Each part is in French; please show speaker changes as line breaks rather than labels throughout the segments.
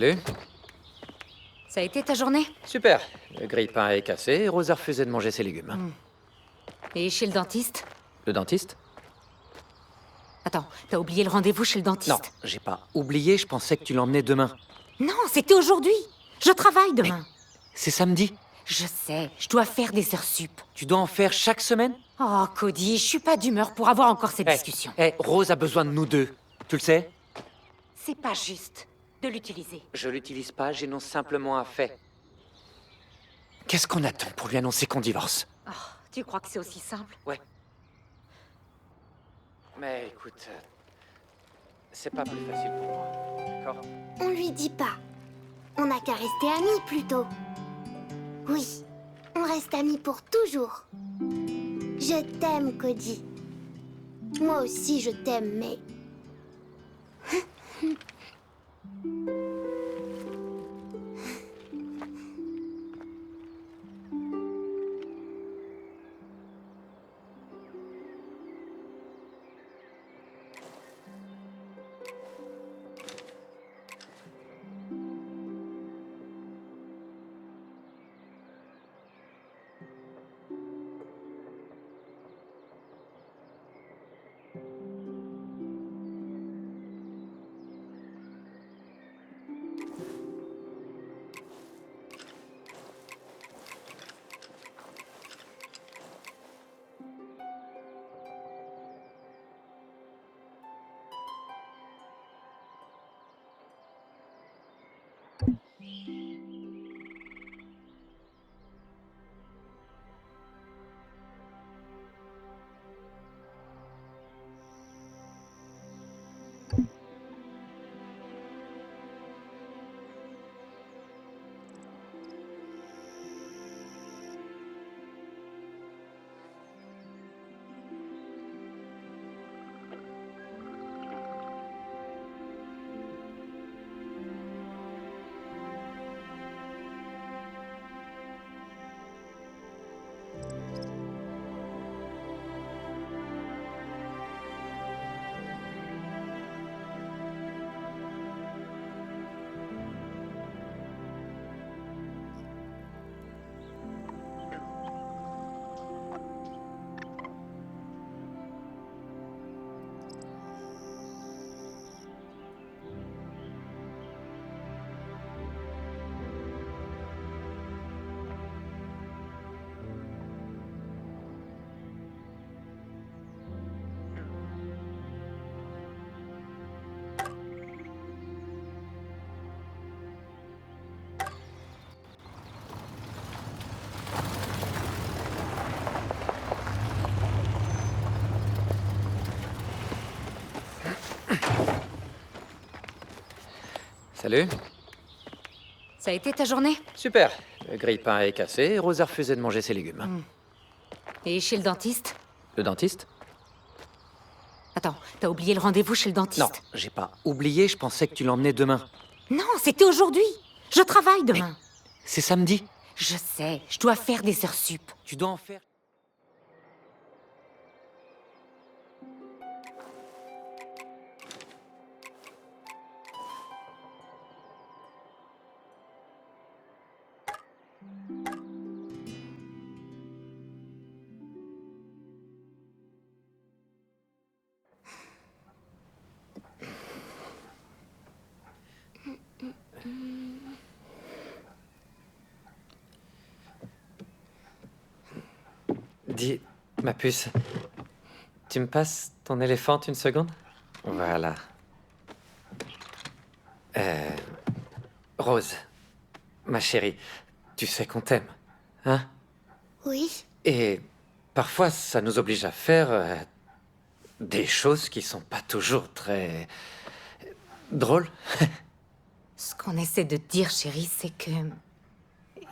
Salut.
Ça a été ta journée?
Super. Le grille-pain est cassé et Rose a refusé de manger ses légumes.
Et chez le dentiste?
Le dentiste?
Attends, t'as oublié le rendez-vous chez le
Non,
dentiste?
j'ai pas oublié, je pensais que tu l'emmenais demain.
Non, c'était aujourd'hui. Je travaille demain.
C'est samedi.
Je sais, je dois faire des heures sup.
Tu dois en faire chaque semaine?
Oh, Cody, je suis pas d'humeur pour avoir encore cette discussion.
Rose a besoin de nous deux. Tu le sais?
C'est pas juste de l'utiliser.
Je l'utilise pas, j'énonce simplement un fait. Qu'est-ce qu'on attend pour lui annoncer qu'on divorce?
Oh, tu crois que c'est aussi simple?
Ouais. Mais écoute, c'est pas plus facile pour moi, d'accord?
On lui dit pas. On n'a qu'à rester amis plutôt. Oui, on reste amis pour toujours. Je t'aime, Cody. Moi aussi, je t'aime, mais...
Salut.
Ça a été ta journée?
Super. Le grille-pain est cassé et Rose a refusé de manger ses légumes.
Et chez le dentiste?
Le dentiste?
Attends, t'as oublié le rendez-vous chez le
Non,
dentiste?
j'ai pas oublié, je pensais que tu l'emmenais demain.
Non, c'était aujourd'hui. Je travaille demain.
C'est samedi.
Je sais, je dois faire des heures sup.
Tu dois en faire... Dis, ma puce, tu me passes ton éléphant une seconde? Voilà. Rose, ma chérie, tu sais qu'on t'aime, hein?
Oui,
Et parfois, ça nous oblige à faire des choses qui sont pas toujours très drôles.
Ce qu'on essaie de te dire, chérie, c'est que...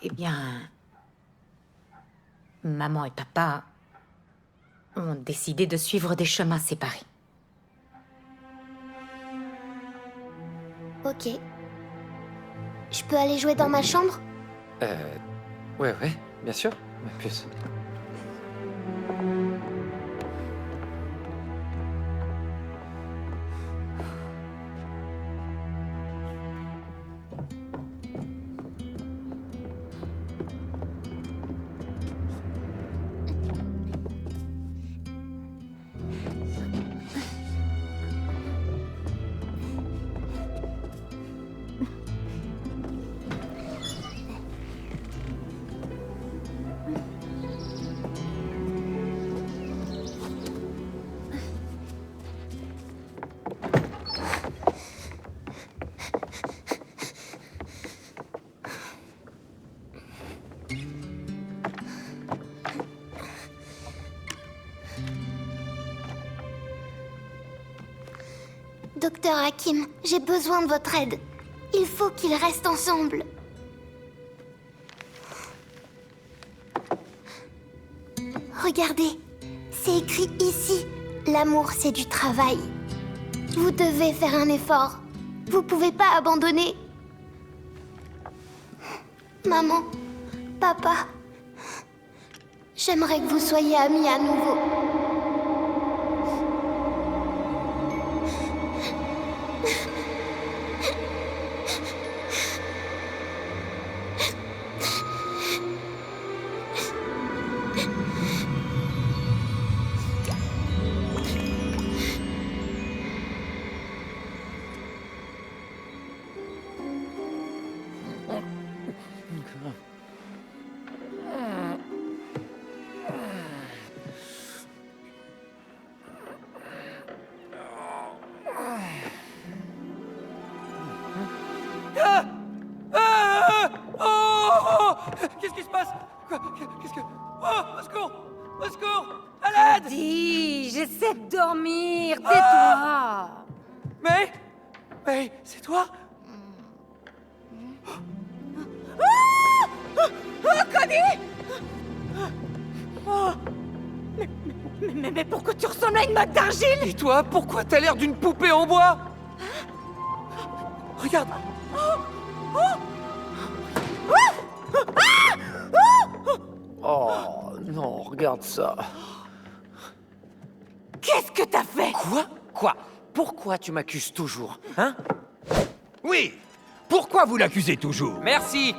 Eh bien... Maman et papa ont décidé de suivre des chemins séparés.
ok. Je peux aller jouer dans ma chambre?
Ouais, bien sûr, ma puce.
Docteur Hakim, j'ai besoin de votre aide. Il faut qu'ils restent ensemble. Regardez, c'est écrit ici. L'amour, c'est du travail. Vous devez faire un effort. Vous pouvez pas abandonner. Maman, papa, j'aimerais que vous soyez amis à nouveau.
Qu'est-ce qui se passe? Quoi? Qu'est-ce que... Oh, au secours! Au secours! À l'aide!
Cody, j'essaie de dormir. Tais-toi.
Mais c'est toi?
Cody! Mais pourquoi tu ressembles à une motte d'argile?
Et toi, pourquoi t'as l'air d'une poupée en bois? Regarde! Oh non, regarde ça.
Qu'est-ce que t'as fait?
Quoi? Pourquoi tu m'accuses toujours, hein?
Oui. Pourquoi vous l'accusez toujours?
Merci!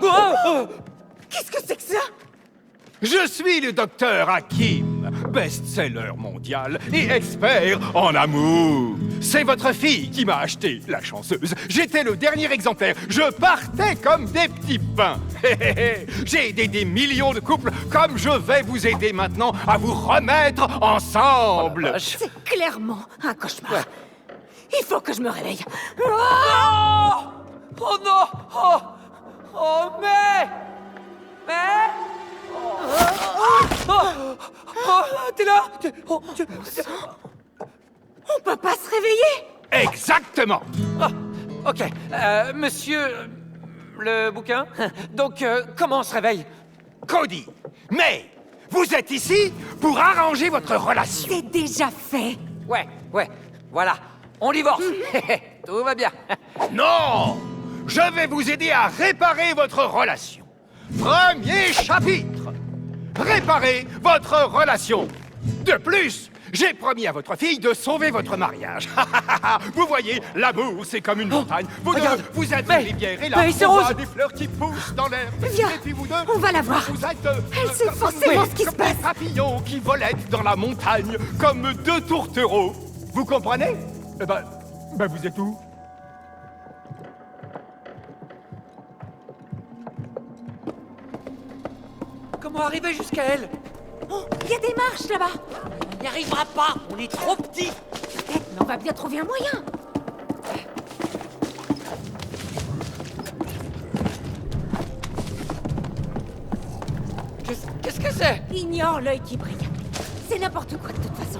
Qu'est-ce que c'est que ça?
Je suis le docteur Hakim, best-seller mondial et expert en amour. C'est votre fille qui m'a acheté, la chanceuse. J'étais le dernier exemplaire. Je partais comme des petits pains. J'ai aidé des millions de couples comme je vais vous aider maintenant à vous remettre ensemble.
C'est clairement un cauchemar.
Ouais.
Il faut que je me réveille.
Oh! Oh non! Oh mais... T'es là?
On peut pas se réveiller?
Exactement.
Ok, monsieur... le bouquin? Donc, comment on se réveille?
Cody, mais vous êtes ici pour arranger votre relation.
C'est déjà fait.
Ouais, voilà. On divorce. Tout va bien.
Non! Je vais vous aider à réparer votre relation. Premier chapitre. Réparer votre relation. De plus, j'ai promis à votre fille de sauver votre mariage. Vous voyez, l'amour, c'est comme une montagne. Vous deux,
regarde.
vous êtes
Mais-
une rivière et là,
mais c'est
on voit
rose.
des fleurs qui poussent dans l'air.
Viens,
Et puis vous deux,
on va la voir.
Vous êtes,
Elle sait
comme-
forcément ce qui se
comme
passe.
des papillons qui volettent dans la montagne, comme deux tourtereaux. Vous comprenez? Eh ben, vous êtes où?
Comment arriver jusqu'à elle?
Oh, il y a des marches là-bas.
On n'y arrivera pas. On est trop petits.
Peut-être, mais on va bien trouver un moyen.
Qu'est-ce que c'est?
Ignore l'œil qui brille. C'est n'importe quoi de toute façon.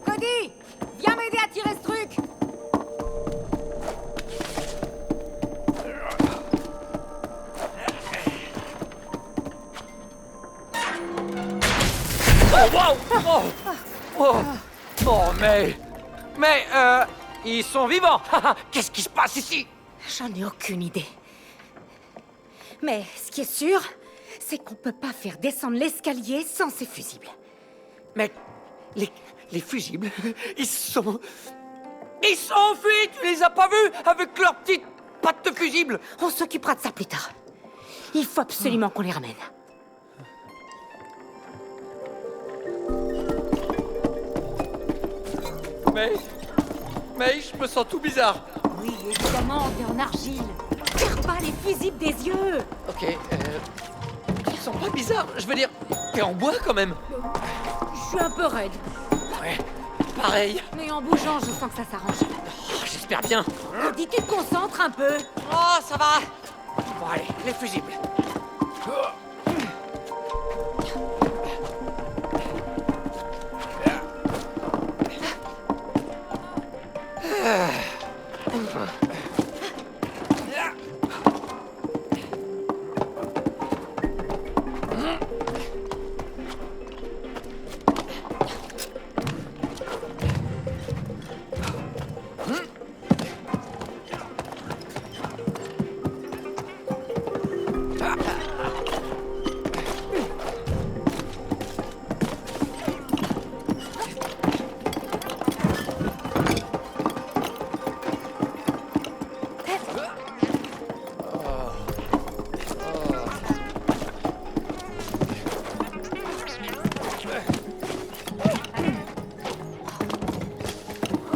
Cody, viens m'aider à tirer ce truc.
Oh, wow! Oh, mais, ils sont vivants. Qu'est-ce qui se passe ici?
J'en ai aucune idée. Mais ce qui est sûr, c'est qu'on peut pas faire descendre l'escalier sans ces fusibles.
Mais les fusibles, ils sont enfuis. Tu les as pas vus avec leurs petites pattes de fusibles?
On s'occupera de ça plus tard. Il faut absolument qu'on les ramène.
May, je me sens tout bizarre.
Oui, évidemment, t'es en argile. Tire pas les fusibles des yeux.
Ok, tu te sens pas bizarre? Je veux dire, t'es en bois quand même.
Je suis un peu raide.
Ouais, pareil.
Mais en bougeant, je sens que ça s'arrange.
Oh, j'espère bien.
Dis, tu te concentres un peu.
Oh, ça va. Bon, allez, les fusibles.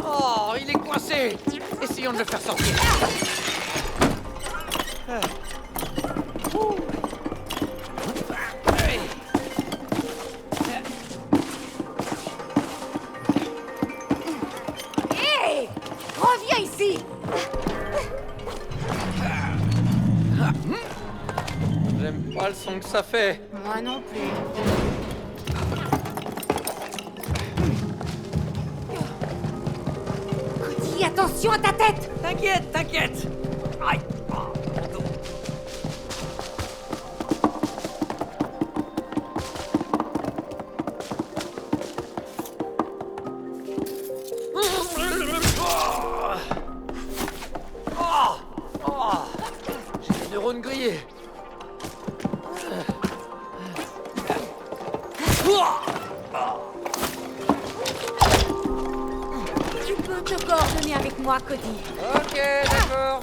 Oh, il est coincé. Essayons de le faire sortir.
Hé, reviens ici.
J'aime pas le son que ça fait.
Moi non plus. Cody, attention à ta tête.
T'inquiète, t'inquiète. Aïe. Oh, mon dos. J'ai les neurones grillés.
Tu peux te coordonner avec moi, Cody.
Ok, d'accord.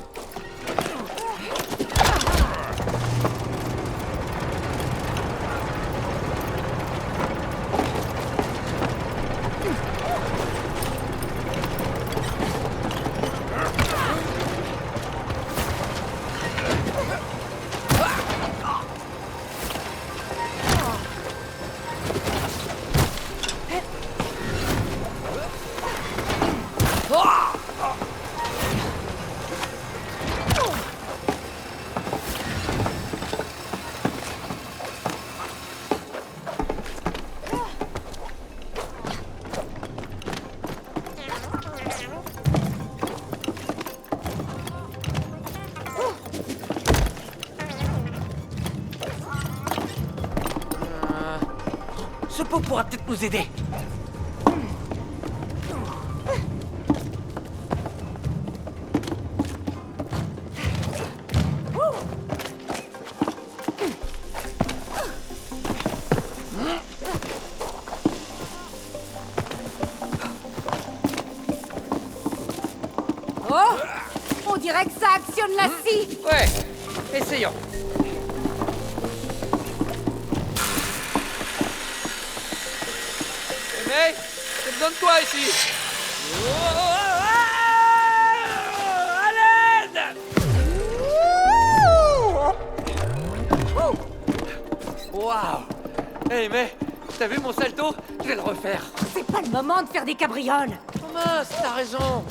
Ce pot pourra peut-être nous aider.
Oh, on dirait que ça actionne la scie.
Ouais, essayons. May, j'ai besoin de toi ici. À l'aide! Waouh! Hey, mais t'as vu mon salto? Je vais le refaire.
C'est pas le moment de faire des cabrioles.
Oh mince, t'as raison.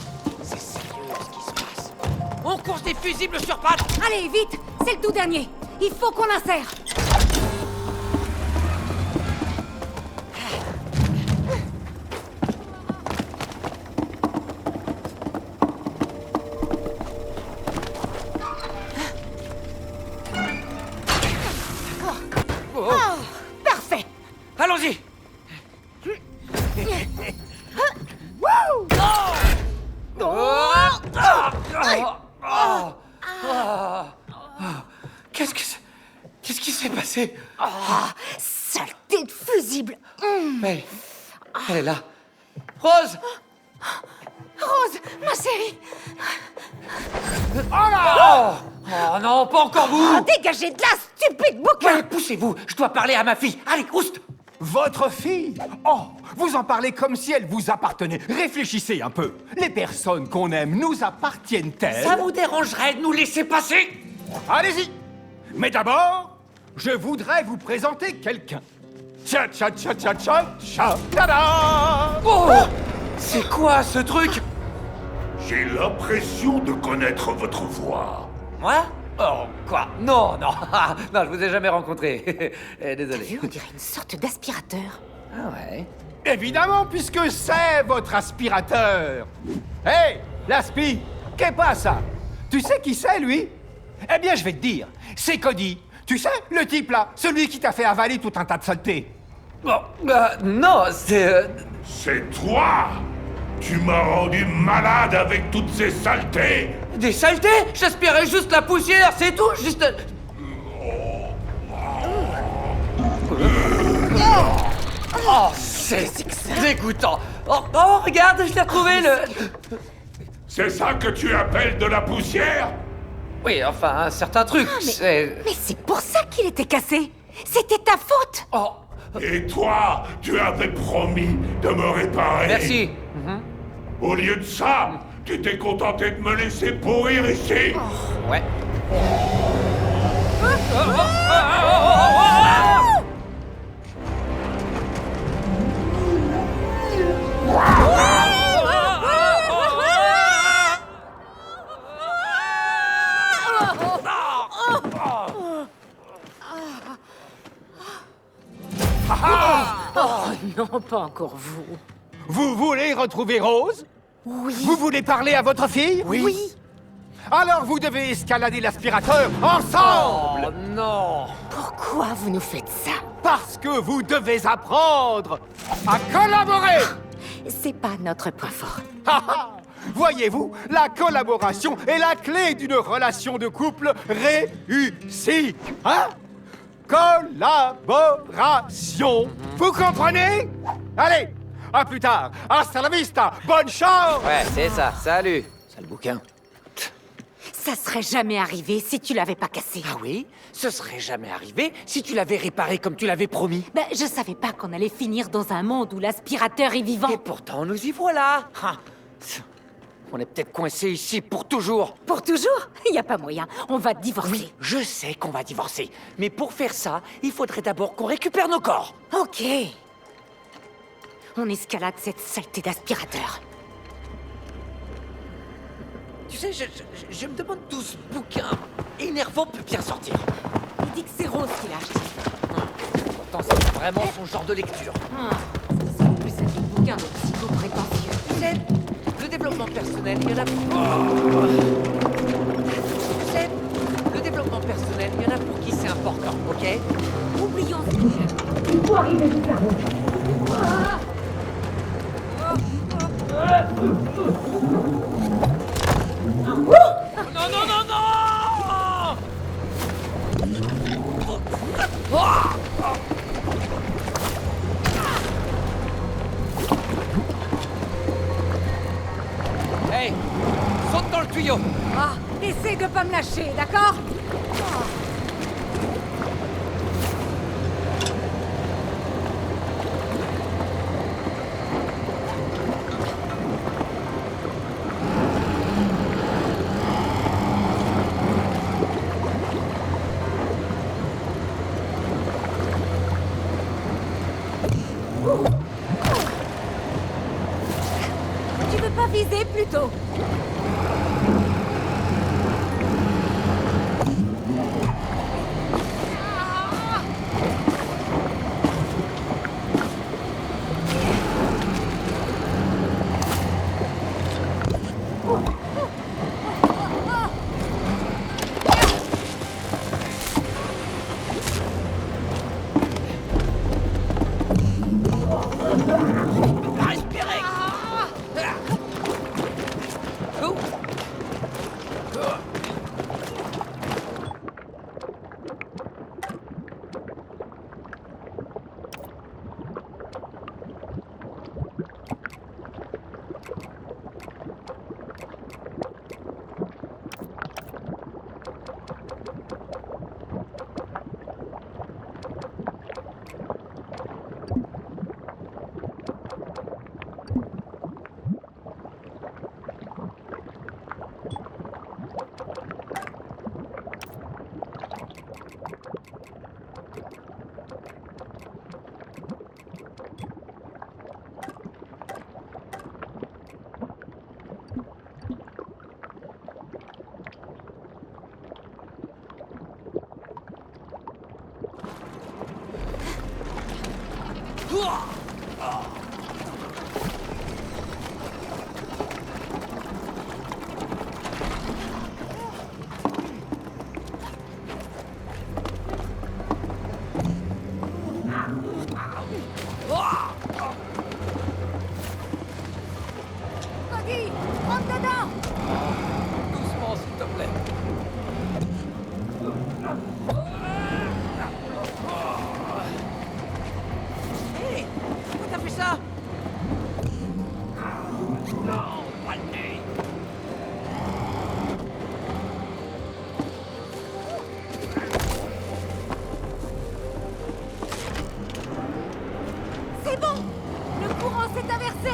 C'est sérieux ce qui se passe. On course des fusibles sur pattes.
Allez, vite, c'est le tout dernier. Il faut qu'on l'insère.
Oh,
Oh, parfait.
allons-y. Qu'est-ce qui s'est passé?
Saleté de fusible.
Mais elle est là. Rose!
Rose, ma chérie.
Oh non, pas encore vous!
Oh, dégagez de là, stupide bouquin.
Ouais, poussez-vous, je dois parler à ma fille. Allez, oust!
Votre fille? Oh, vous en parlez comme si elle vous appartenait. Réfléchissez un peu. Les personnes qu'on aime nous appartiennent-elles?
Ça vous dérangerait de nous laisser passer?
Allez-y. Mais d'abord, je voudrais vous présenter quelqu'un. Tcha tcha tcha tcha tcha tcha tada!
Oh! C'est quoi ce truc?
J'ai l'impression de connaître votre voix.
Moi? Oh, quoi? Non, non, non, je vous ai jamais rencontré.
T'as
Désolé.
vu, on dirait une sorte d'aspirateur.
Ah ouais.
Évidemment, puisque c'est votre aspirateur. Hé, l'aspi, qu'est pas ça? Tu sais qui c'est, lui? Eh bien, je vais te dire. C'est Cody. Tu sais, le type là, celui qui t'a fait avaler tout un tas de saletés.
Bon, non, c'est...
C'est toi! Tu m'as rendu malade avec toutes ces saletés!
Des saletés? J'aspirais juste la poussière, c'est tout, juste... Oh, c'est dégoûtant. Oh, regarde, je l'ai retrouvé, le...
C'est ça que tu appelles de la poussière?
Oui, enfin, un certain truc, c'est...
Mais c'est pour ça qu'il était cassé. C'était ta faute.
Oh,
Et toi, tu avais promis de me réparer.
merci.
Au lieu de ça, tu t'es contenté de me laisser pourrir ici.
Ouais.
Oh non, pas encore vous.
Vous voulez retrouver Rose?
Oui.
Vous voulez parler à votre fille?
Oui.
Alors vous devez escalader l'aspirateur ensemble!
Oh non.
Pourquoi vous nous faites ça?
Parce que vous devez apprendre à collaborer!
C'est pas notre point fort.
Ha, ha. Voyez-vous, la collaboration est la clé d'une relation de couple réussie. Hein? Collaboration. Vous comprenez? Allez, à plus tard. Hasta la vista. Bonne chance.
Ouais, c'est ça, salut. Sale bouquin.
Ça serait jamais arrivé si tu l'avais pas cassé.
Ah oui? Ce serait jamais arrivé si tu l'avais réparé comme tu l'avais promis.
Ben, je savais pas qu'on allait finir dans un monde où l'aspirateur est vivant.
Et pourtant, nous y voilà. Ah. On est peut-être coincé ici pour toujours.
Pour toujours? Y a pas moyen. On va divorcer.
Oui, je sais qu'on va divorcer. Mais pour faire ça, il faudrait d'abord qu'on récupère nos corps.
Ok. On escalade cette saleté d'aspirateur.
Tu sais, je me demande d'où ce bouquin énervant peut bien sortir.
Il dit que c'est Rose qui l'a acheté.
Pourtant, c'est vraiment son genre de lecture.
C'est en plus un vieux bouquin de psycho prétentieux.
Tu sais, le développement personnel, il y en a... Tu sais, le développement personnel, il y en a pour qui c'est important, ok?
Oublions ce sujet.
Non, non, non, non! Hey, saute dans le tuyau.
Ah, essaie de pas me lâcher, d'accord? Tu veux pas viser plutôt?
Respirez. Oh.
C'est bon! Le courant s'est inversé!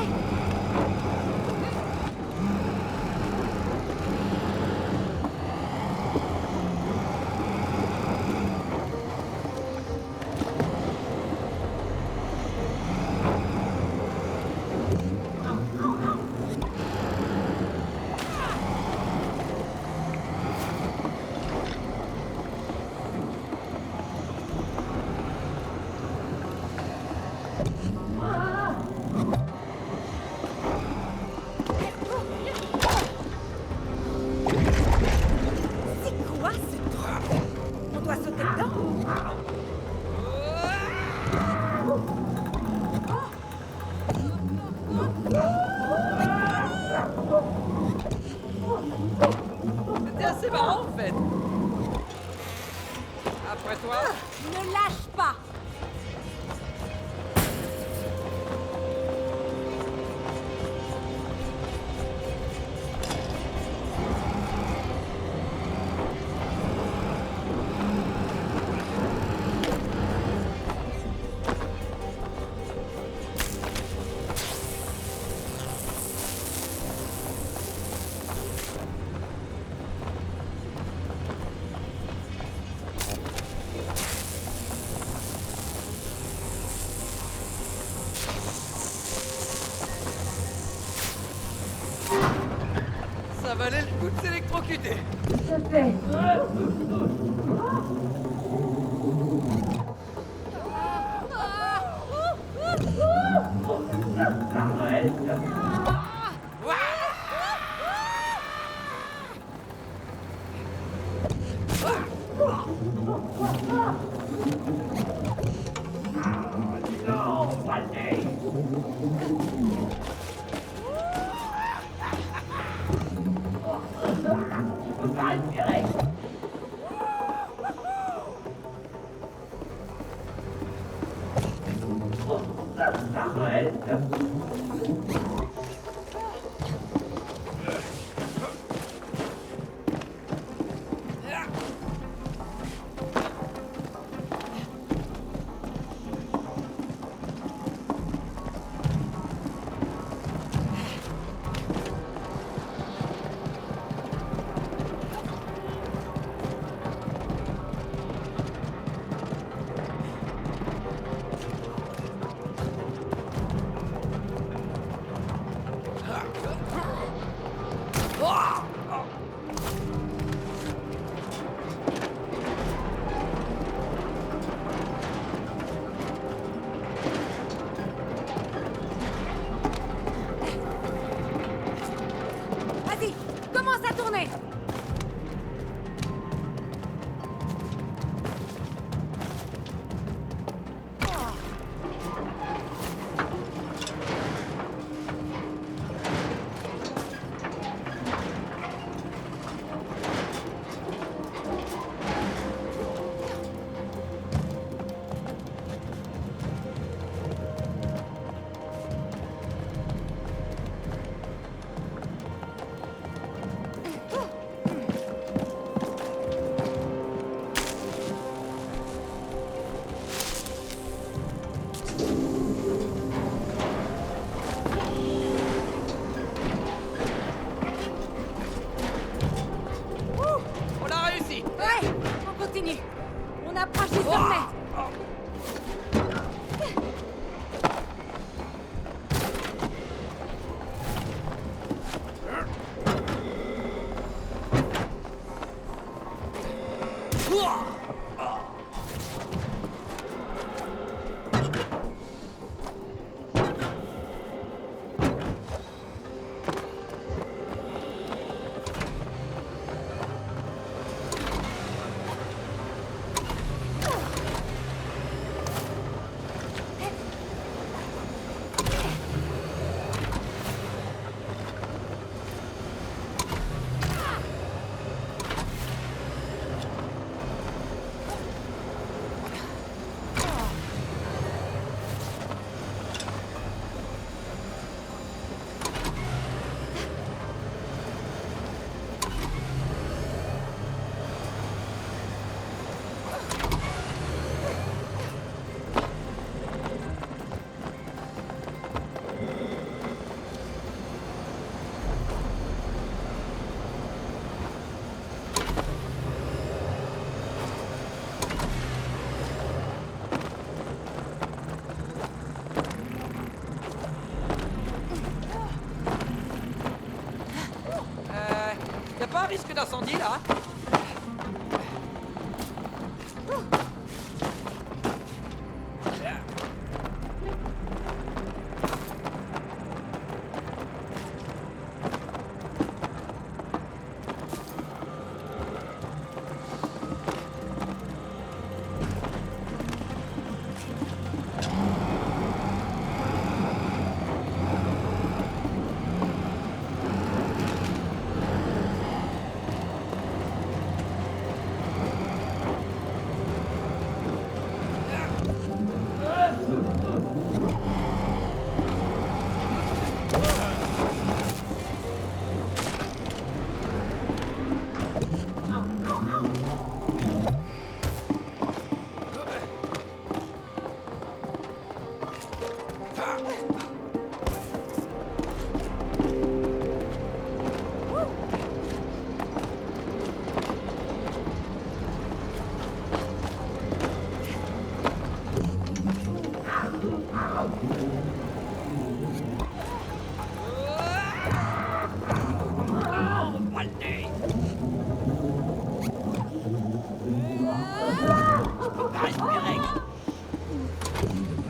C'est quoi ce truc? On doit sauter dedans?
C'était assez marrant en fait. Après toi.
Ne lâche pas!
Ça valait le coup de s'électrocuter.
Vas-y, commence à tourner!
On a réussi.
Ouais, on continue. On approche du sommet.
risque d'incendie, là.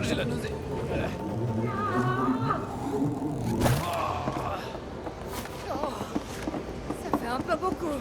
J'ai la nausée.
Ça fait un peu beaucoup.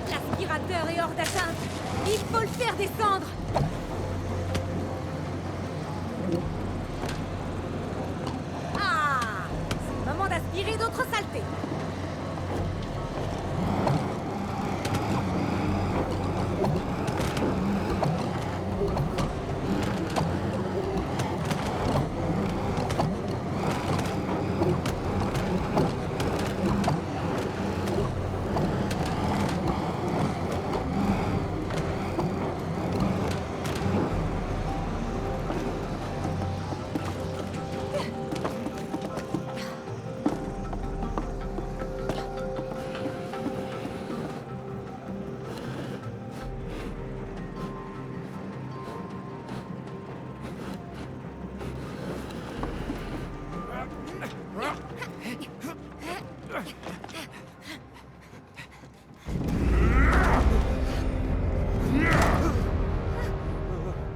L'aspirateur est hors d'atteinte. Il faut le faire descendre. Ah, c'est le moment d'aspirer d'autres saletés.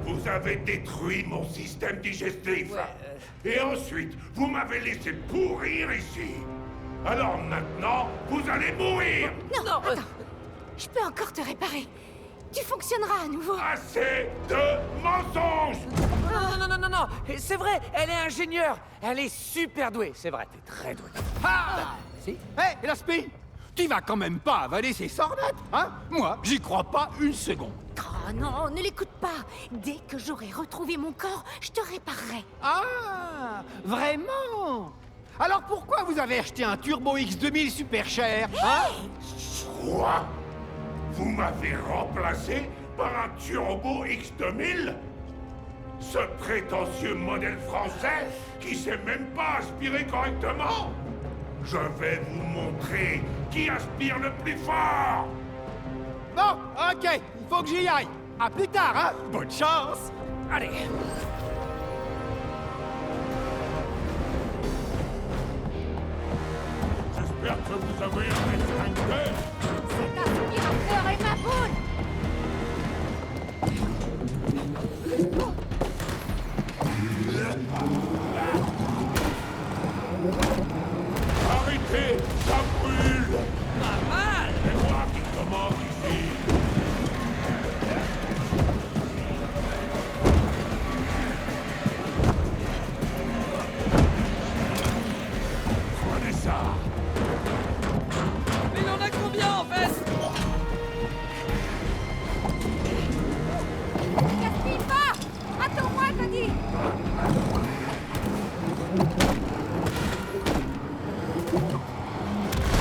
Vous avez détruit mon système digestif. Et ensuite, vous m'avez laissé pourrir ici. Alors maintenant, vous allez mourir.
Non, attends. Je peux encore te réparer. Tu fonctionneras à nouveau.
Assez de mensonges.
Non, c'est vrai, elle est ingénieure. Elle est super douée, c'est vrai, t'es très douée.
Ah
Si.
Hé, Laspi, tu vas quand même pas avaler ces sornettes, hein? Moi, j'y crois pas une seconde.
Ah non, ne l'écoute pas. Dès que j'aurai retrouvé mon corps, je te réparerai.
Ah, vraiment? Alors pourquoi vous avez acheté un Turbo X2000 super cher, hein?
Quoi? Vous m'avez remplacé par un Turbo X2000? Ce prétentieux modèle français qui sait même pas aspirer correctement? Je vais vous montrer qui aspire le plus fort!
Bon, ok, il faut que j'y aille. À plus tard, hein? Bonne chance!
Allez.
J'espère que vous avez un extincteur.
Cet aspirateur est ma boule.
Arrêtez, ça brûle!
Pas mal.
C'est moi qui commande ici! Prenez ça!
Mais il en a combien en fait?
Gaspille pas. Attends-moi, Cody.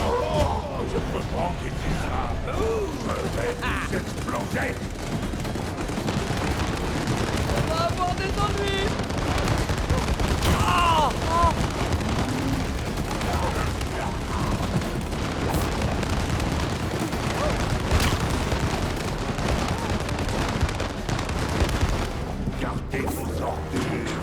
Oh, je peux pas encaisser ça! Je vais vous exploser!
On va avoir des ennuis. Ah, ah.
Gardez vos ordures!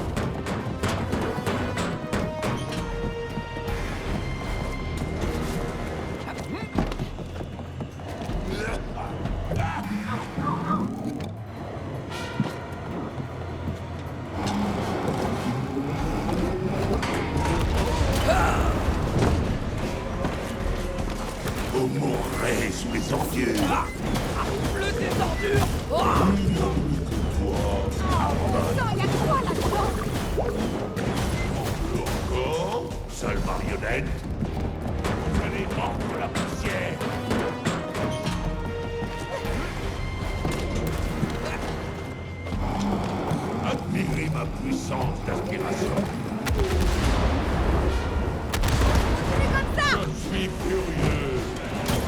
Vous mourrez sous les ordures!
Le détendu. Ah.
Putain, y a quoi là-dedans?
Encore? Seule marionnette? Vous allez mordre la poussière! Admirez ma puissance d'aspiration! Je suis furieux!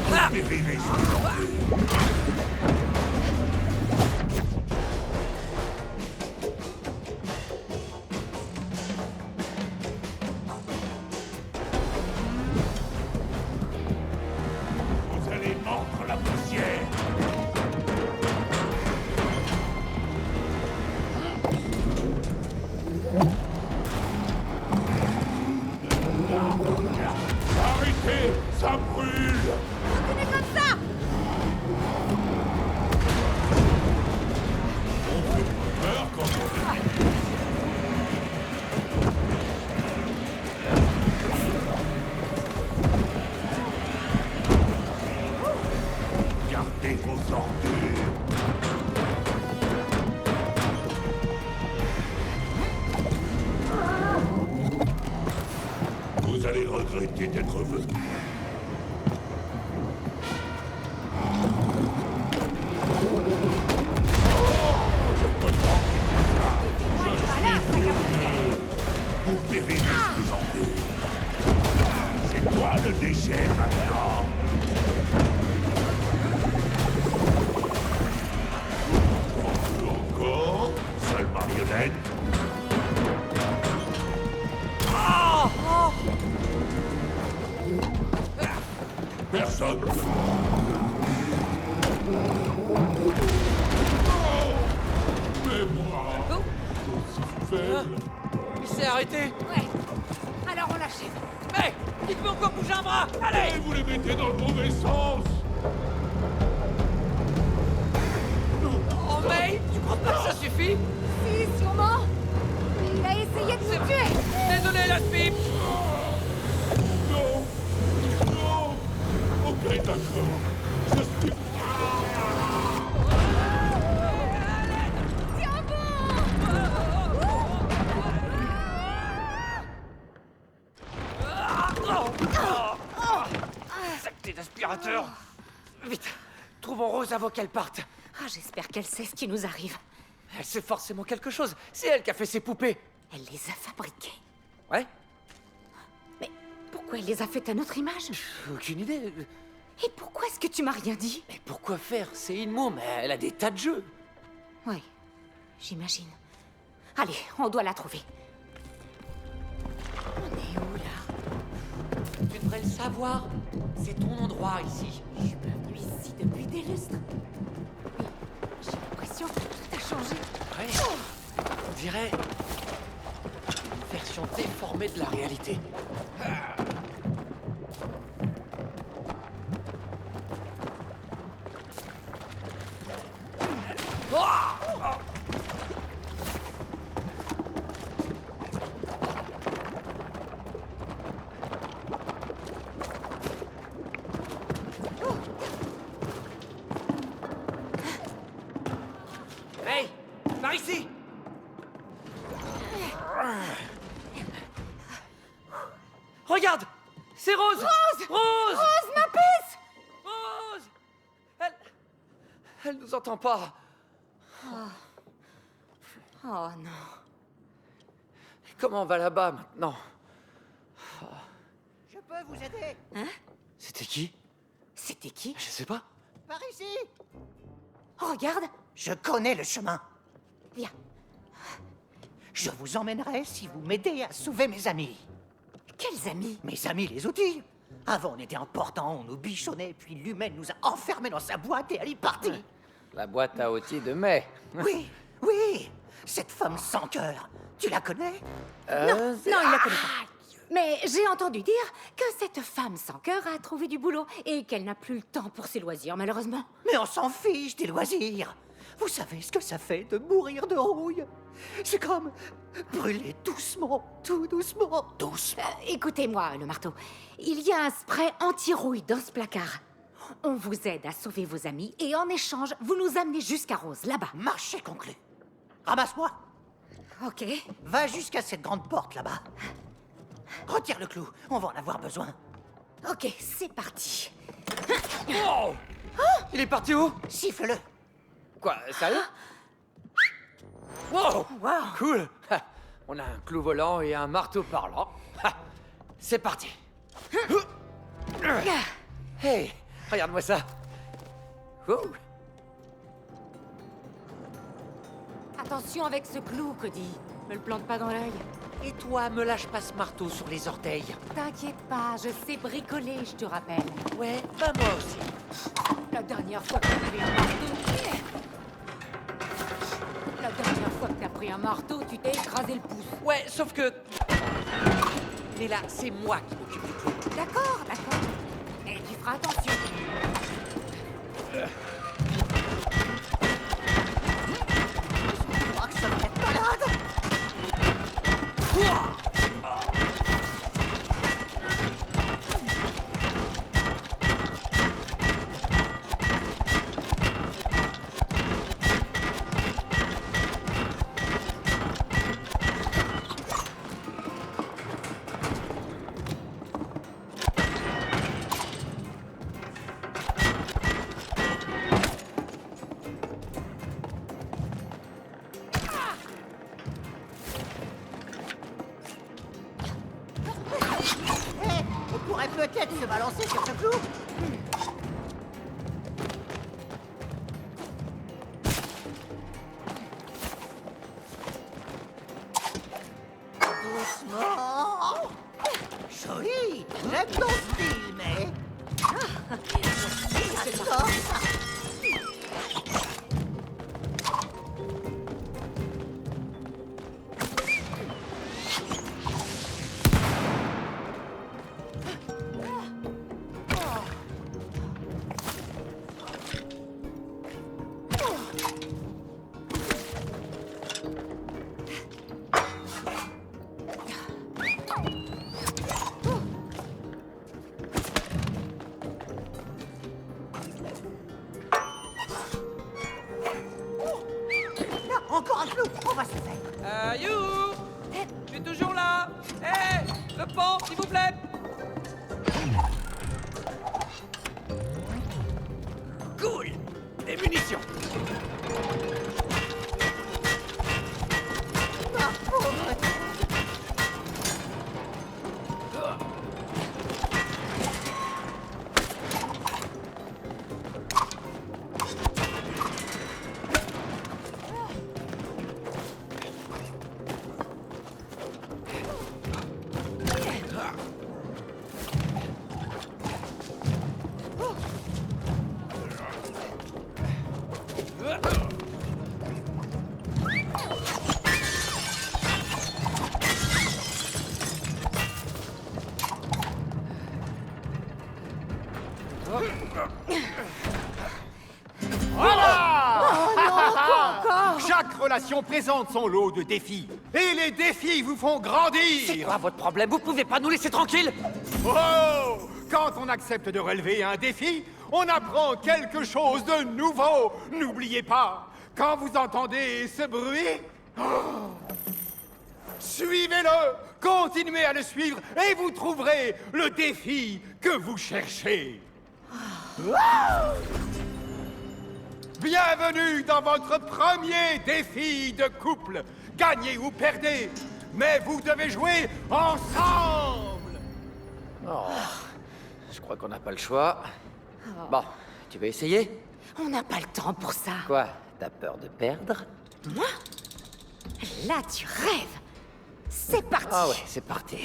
Vous périrez sous les ordures! Vous allez mordre la poussière! Arrêtez! Ça brûle!
Continuez comme ça.
On fait pas peur quand on est... Gardez vos ordures! Vous allez regretter d'être venu. Vous périrez sous les ordures. C'est toi le déchet maintenant. Encore? Seule marionnette?
Ah, ah.
Personne. Mais moi, aussi faible.
Il s'est arrêté.
Ouais. Alors on l'achève.
Hé, dites-moi encore bouger un bras. Allez.
Et vous les mettez dans le mauvais sens.
Oh mais, tu crois pas que ça suffit?
Si, sûrement. Il a essayé de nous tuer.
Désolé, la pipe.
Non. Non. Ok, d'accord. Je suis...
Tiens bon.
Saleté d'aspirateur. Vite, trouvons Rose avant qu'elle parte.
Ah, j'espère qu'elle sait ce qui nous arrive.
Elle sait forcément quelque chose. C'est elle qui a fait ces poupées.
Elle les a fabriquées.
Ouais?
Mais pourquoi elle les a faites à notre image?
Aucune idée.
Et pourquoi est-ce que tu m'as rien dit?
Mais pourquoi faire? C'est Inmo, mais elle a des tas de jeux.
Oui, j'imagine. Allez, on doit la trouver. On est où, là?
Tu devrais le savoir. C'est ton endroit ici.
Je suis pas venue ici depuis des lustres. Mais j'ai l'impression que tout a changé.
Ouais. On dirait une version déformée de la réalité. Hey, par ici. Regarde, c'est Rose. Rose,
Rose, ma puce!
Rose. Elle nous entend pas.
Oh non.
Comment on va là-bas maintenant?
Je peux vous aider?
C'était qui?
C'était qui?
Je sais pas.
Par ici?
Oh, regarde!
Je connais le chemin.
Viens.
Je vous emmènerai si vous m'aidez à sauver mes amis.
Quels amis?
Mes amis les outils. Avant, on était importants, on nous bichonnait, puis l'humaine nous a enfermés dans sa boîte et elle est partie.
La boîte à outils de mai.
Oui, oui. Cette femme sans cœur. Tu la connais?
Non, il la connaît pas. Mais j'ai entendu dire que cette femme sans cœur a trouvé du boulot et qu'elle n'a plus le temps pour ses loisirs, malheureusement.
Mais on s'en fiche des loisirs. Vous savez ce que ça fait de mourir de rouille? C'est comme brûler doucement, tout doucement, doucement.
Écoutez-moi, le marteau. Il y a un spray anti-rouille dans ce placard. On vous aide à sauver vos amis et en échange, vous nous amenez jusqu'à Rose, là-bas.
Marché conclu. Ramasse-moi.
Ok.
Va jusqu'à cette grande porte là-bas. Retire le clou, on va en avoir besoin.
Ok, c'est parti.
Oh, il est parti où?
Siffle-le.
Quoi, sérieux? Wow,
Wow.
cool. Ha, on a un clou volant et un marteau parlant. Ha, c'est parti. Hey, regarde-moi ça. Oh.
Attention avec ce clou, Cody. Me le plante pas dans l'œil.
Et toi, me lâche pas ce marteau sur les orteils.
T'inquiète pas, je sais bricoler, je te rappelle.
Ouais, bah moi aussi.
La dernière fois que t'as pris un marteau... La dernière fois que t'as pris un marteau, tu t'es écrasé le pouce.
Ouais, sauf que... Mais là, c'est moi qui m'occupe du clou.
D'accord, d'accord. Et tu feras attention.
Je crois que ça va être malade. Hé, on pourrait peut-être se balancer sur ce clou. Doucement. Joli. J'aime ton style, mais... J'adore ça. Là, encore un clou. On va se faire.
You! Je suis toujours là! Hé! Le pont, s'il vous plaît! Cool! Des munitions!
Chaque relation présente son lot de défis. Et les défis vous font
C'est
grandir.
quoi votre problème? Vous pouvez pas nous laisser tranquilles?
Oh! Quand on accepte de relever un défi, on apprend quelque chose de nouveau. N'oubliez pas, quand vous entendez ce bruit, suivez-le, continuez à le suivre et vous trouverez le défi que vous cherchez. Bienvenue dans votre premier défi de couple. Gagnez ou perdez, mais vous devez jouer ensemble.
Je crois qu'on n'a pas le choix. Bon, tu veux essayer?
On n'a pas le temps pour ça.
Quoi? T'as peur de perdre?
Moi? Là, tu rêves. C'est parti.
Ah ouais, c'est parti.